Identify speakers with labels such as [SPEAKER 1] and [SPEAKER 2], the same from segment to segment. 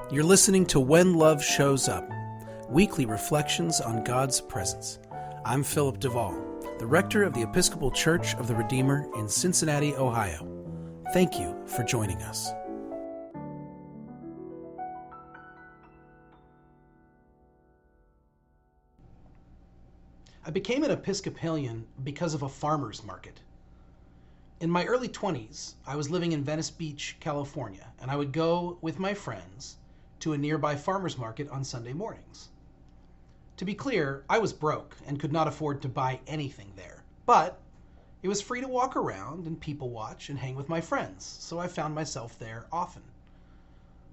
[SPEAKER 1] You're listening to When Love Shows Up, weekly reflections on God's presence. I'm Philip DeVaul, the rector of the Episcopal Church of the Redeemer in Cincinnati, Ohio. Thank you for joining us. I became an Episcopalian because of a farmer's market. In my early 20s, I was living in Venice Beach, California, and I would go with my friends to a nearby farmer's market on Sunday mornings. To be clear, I was broke and could not afford to buy anything there, but it was free to walk around and people watch and hang with my friends, so I found myself there often.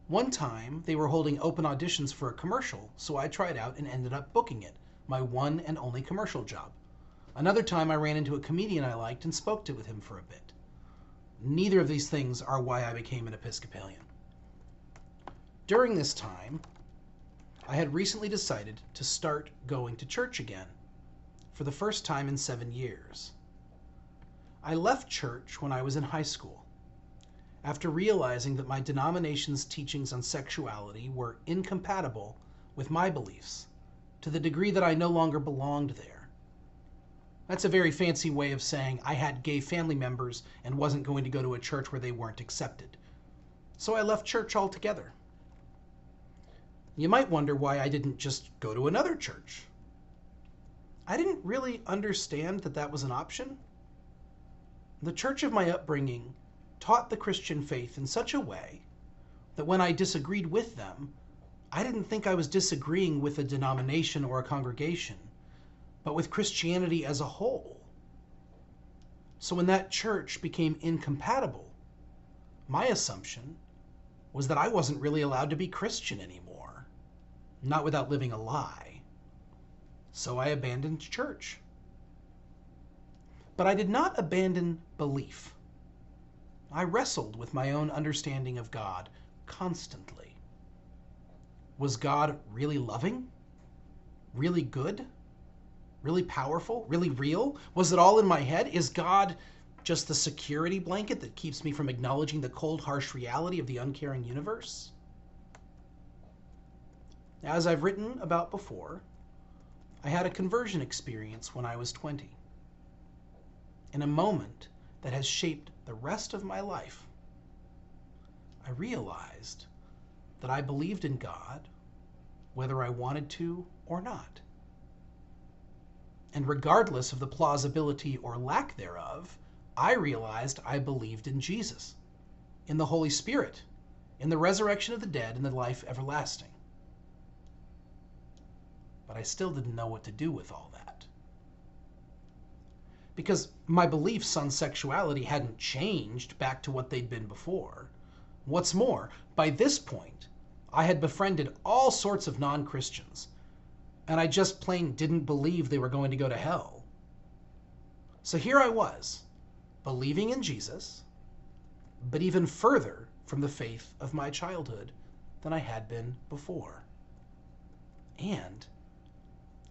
[SPEAKER 1] One time, they were holding open auditions for a commercial, so I tried out and ended up booking it, my one and only commercial job. Another time, I ran into a comedian I liked and spoke with him for a bit. Neither of these things are why I became an Episcopalian. During this time, I had recently decided to start going to church again, for the first time in 7 years. I left church when I was in high school, after realizing that my denomination's teachings on sexuality were incompatible with my beliefs, to the degree that I no longer belonged there. That's a very fancy way of saying I had gay family members and wasn't going to go to a church where they weren't accepted. So I left church altogether. You might wonder why I didn't just go to another church. I didn't really understand that that was an option. The church of my upbringing taught the Christian faith in such a way that when I disagreed with them, I didn't think I was disagreeing with a denomination or a congregation, but with Christianity as a whole. So when that church became incompatible, my assumption was that I wasn't really allowed to be Christian anymore. Not without living a lie. So I abandoned church. But I did not abandon belief. I wrestled with my own understanding of God constantly. Was God really loving? Really good? Really powerful? Really real? Was it all in my head? Is God just the security blanket that keeps me from acknowledging the cold, harsh reality of the uncaring universe? As I've written about before, I had a conversion experience when I was 20. In a moment that has shaped the rest of my life, I realized that I believed in God whether I wanted to or not. And regardless of the plausibility or lack thereof, I realized I believed in Jesus, in the Holy Spirit, in the resurrection of the dead, and the life everlasting. But I still didn't know what to do with all that. Because my beliefs on sexuality hadn't changed back to what they'd been before. What's more, by this point, I had befriended all sorts of non-Christians, and I just plain didn't believe they were going to go to hell. So here I was, believing in Jesus, but even further from the faith of my childhood than I had been before. And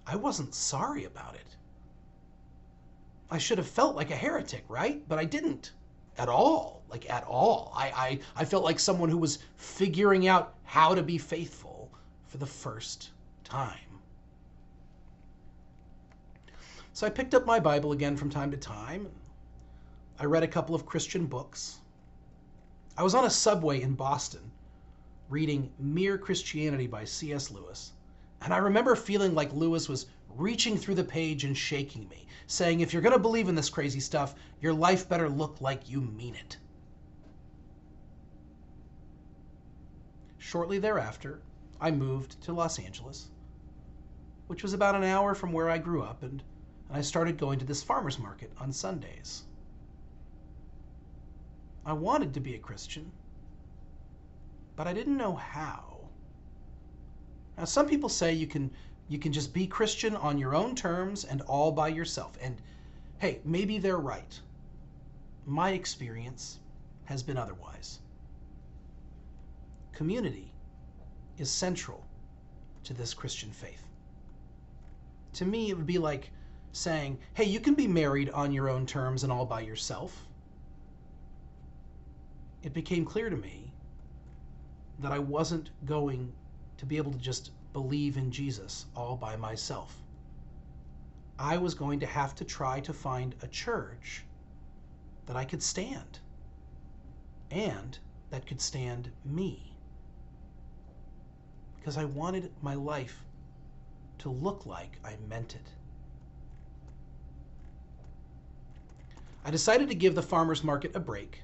[SPEAKER 1] I wasn't sorry about it. I should have felt like a heretic, right? But I didn't. At all. Like, at all. I felt like someone who was figuring out how to be faithful for the first time. So I picked up my Bible again from time to time. I read a couple of Christian books. I was on a subway in Boston reading Mere Christianity by C.S. Lewis. And I remember feeling like Lewis was reaching through the page and shaking me, saying, if you're going to believe in this crazy stuff, your life better look like you mean it. Shortly thereafter, I moved to Los Angeles, which was about an hour from where I grew up, and I started going to this farmer's market on Sundays. I wanted to be a Christian, but I didn't know how. Now, some people say you can just be Christian on your own terms and all by yourself. And hey, maybe they're right. My experience has been otherwise. Community is central to this Christian faith. To me, it would be like saying, hey, you can be married on your own terms and all by yourself. It became clear to me that I wasn't going to be able to just believe in Jesus all by myself. I was going to have to try to find a church that I could stand and that could stand me, because I wanted my life to look like I meant it. I decided to give the farmers market a break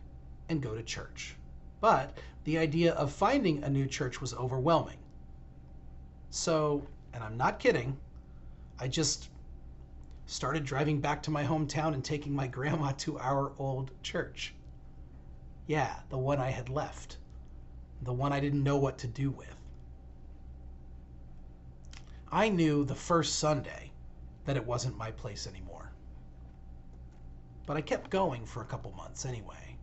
[SPEAKER 1] and go to church. But the idea of finding a new church was overwhelming. So, and I'm not kidding, I just started driving back to my hometown and taking my grandma to our old church. Yeah, the one I had left. The one I didn't know what to do with. I knew the first Sunday that it wasn't my place anymore. But I kept going for a couple months anyway.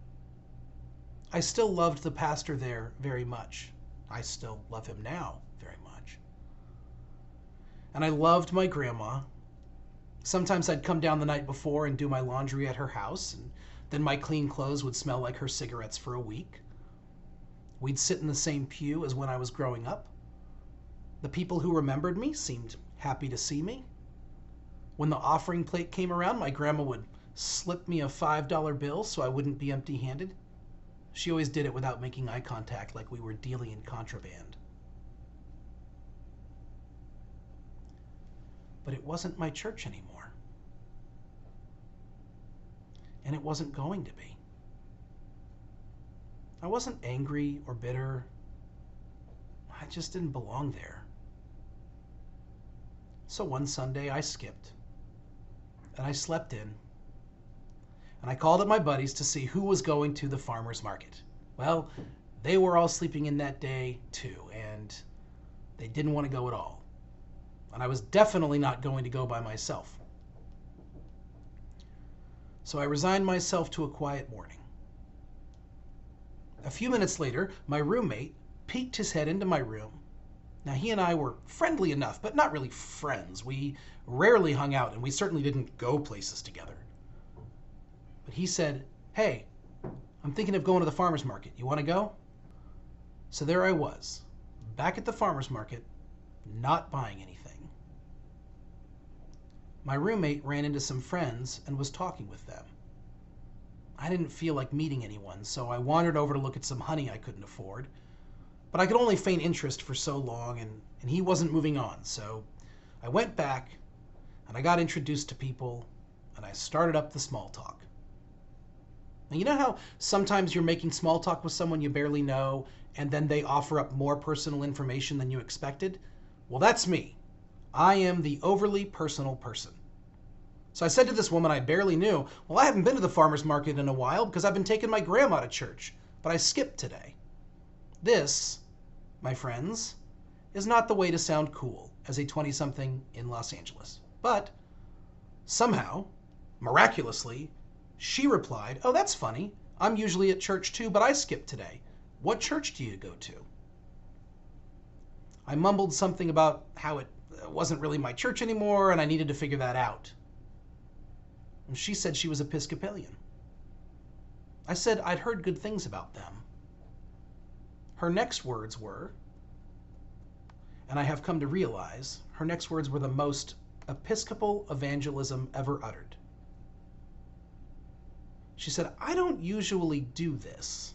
[SPEAKER 1] I still loved the pastor there very much. I still love him now very much. And I loved my grandma. Sometimes I'd come down the night before and do my laundry at her house, and then my clean clothes would smell like her cigarettes for a week. We'd sit in the same pew as when I was growing up. The people who remembered me seemed happy to see me. When the offering plate came around, my grandma would slip me a $5 bill so I wouldn't be empty-handed. She always did it without making eye contact, like we were dealing in contraband. But it wasn't my church anymore. And it wasn't going to be. I wasn't angry or bitter. I just didn't belong there. So one Sunday I skipped, and I slept in, and I called up my buddies to see who was going to the farmer's market. Well, they were all sleeping in that day too, and they didn't want to go at all. And I was definitely not going to go by myself. So I resigned myself to a quiet morning. A few minutes later, my roommate peeked his head into my room. Now, he and I were friendly enough, but not really friends. We rarely hung out, and we certainly didn't go places together. But he said, "Hey, I'm thinking of going to the farmer's market. You want to go?" So there I was, back at the farmer's market, not buying anything. My roommate ran into some friends and was talking with them. I didn't feel like meeting anyone, so I wandered over to look at some honey I couldn't afford. But I could only feign interest for so long, and he wasn't moving on. So I went back, and I got introduced to people, and I started up the small talk. Now, you know how sometimes you're making small talk with someone you barely know, and then they offer up more personal information than you expected? Well, that's me. I am the overly personal person. So I said to this woman I barely knew, "Well, I haven't been to the farmer's market in a while because I've been taking my grandma to church, but I skipped today." This, my friends, is not the way to sound cool as a 20-something in Los Angeles. But somehow, miraculously, she replied, "Oh, that's funny. I'm usually at church too, but I skipped today. What church do you go to?" I mumbled something about how it wasn't really my church anymore and I needed to figure that out. And she said she was Episcopalian. I said I'd heard good things about them. Her next words were, and I have come to realize, her next words were the most Episcopal evangelism ever uttered. She said, "I don't usually do this,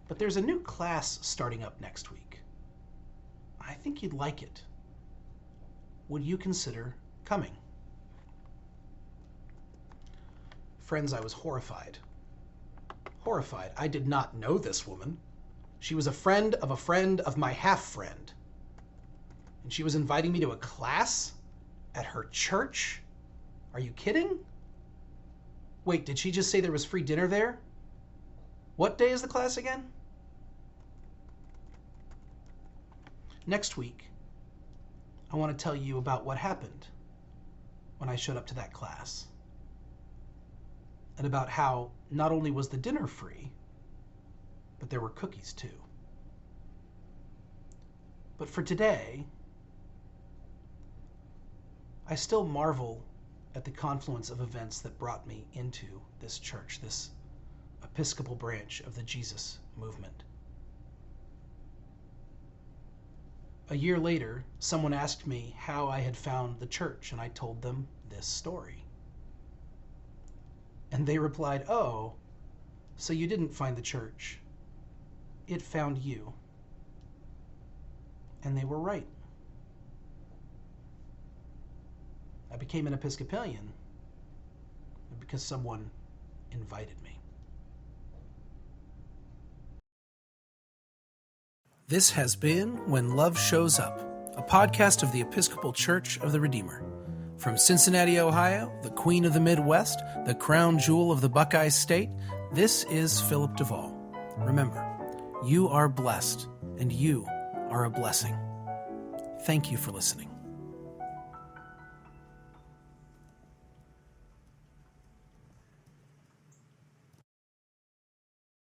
[SPEAKER 1] but there's a new class starting up next week. I think you'd like it. Would you consider coming?" Friends, I was horrified. Horrified. I did not know this woman. She was a friend of my half-friend. And she was inviting me to a class at her church? Are you kidding? Wait, did she just say there was free dinner there? What day is the class again? Next week, I want to tell you about what happened when I showed up to that class. And about how not only was the dinner free, but there were cookies too. But for today, I still marvel at the confluence of events that brought me into this church, this Episcopal branch of the Jesus movement. A year later, someone asked me how I had found the church, and I told them this story. And they replied, "Oh, so you didn't find the church. It found you." And they were right. I became an Episcopalian because someone invited me. This has been When Love Shows Up, a podcast of the Episcopal Church of the Redeemer. From Cincinnati, Ohio, the Queen of the Midwest, the crown jewel of the Buckeye State, this is Philip DeVaul. Remember, you are blessed, and you are a blessing. Thank you for listening.